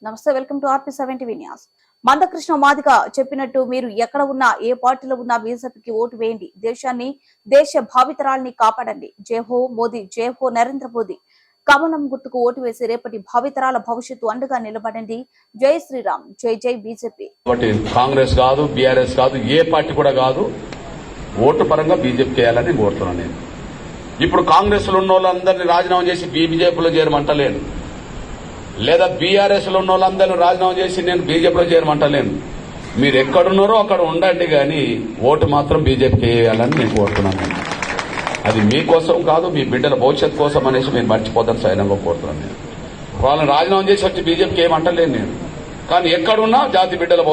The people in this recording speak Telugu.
నమస్తే, welcome to RP7 TV news. Mandakrishna Madiga చెప్పినట్టు మీరు ఎక్కడ ఉన్నా, ఏ పార్టీలో ఉన్నా బీజేపీకి ఓటు వేయండి. దేశాన్ని, దేశ భావితరాల్ని కాపాడండి. జై హో మోదీ, జై హో నరేంద్ర మోదీ. కమలం గుర్తుకు ఓటు వేసి రేపటి భావితరాల భవిష్యత్తు అండగా నిలబడండి. జై శ్రీరామ్, జై జై బీజేపీ. కాంగ్రెస్ కాదు, బీఆర్ఎస్ కాదు, ఏ పార్టీ కూడా కాదు. ఓటు పరంగా బీజేపీ చేయాలని కోరుతున్నాను నేను. ఇప్పుడు కాంగ్రెస్ లో ఉన్న వాళ్ళందరినీ రాజీనామా చేసి బీజేపీలో చేరమంటలేను, లేదా బీఆర్ఎస్ లో ఉన్న వాళ్ళందరినీ రాజీనామా చేసి నేను బీజేపీలో చేరమంటలేను. మీరు ఎక్కడున్నారో అక్కడ ఉండండి, కానీ ఓటు మాత్రం బీజేపీకి వేయాలని నేను కోరుతున్నాను. అది మీకోసం కాదు, మీ బిడ్డల భవిష్యత్ కోసం అనేసి మీరు మర్చిపోతాను సైనంగా కోరుతున్నాను నేను. వాళ్ళని రాజీనామా చేసి వచ్చి బీజేపీకి ఏమంటలేను నేను, కానీ ఎక్కడున్నా జాతి బిడ్డల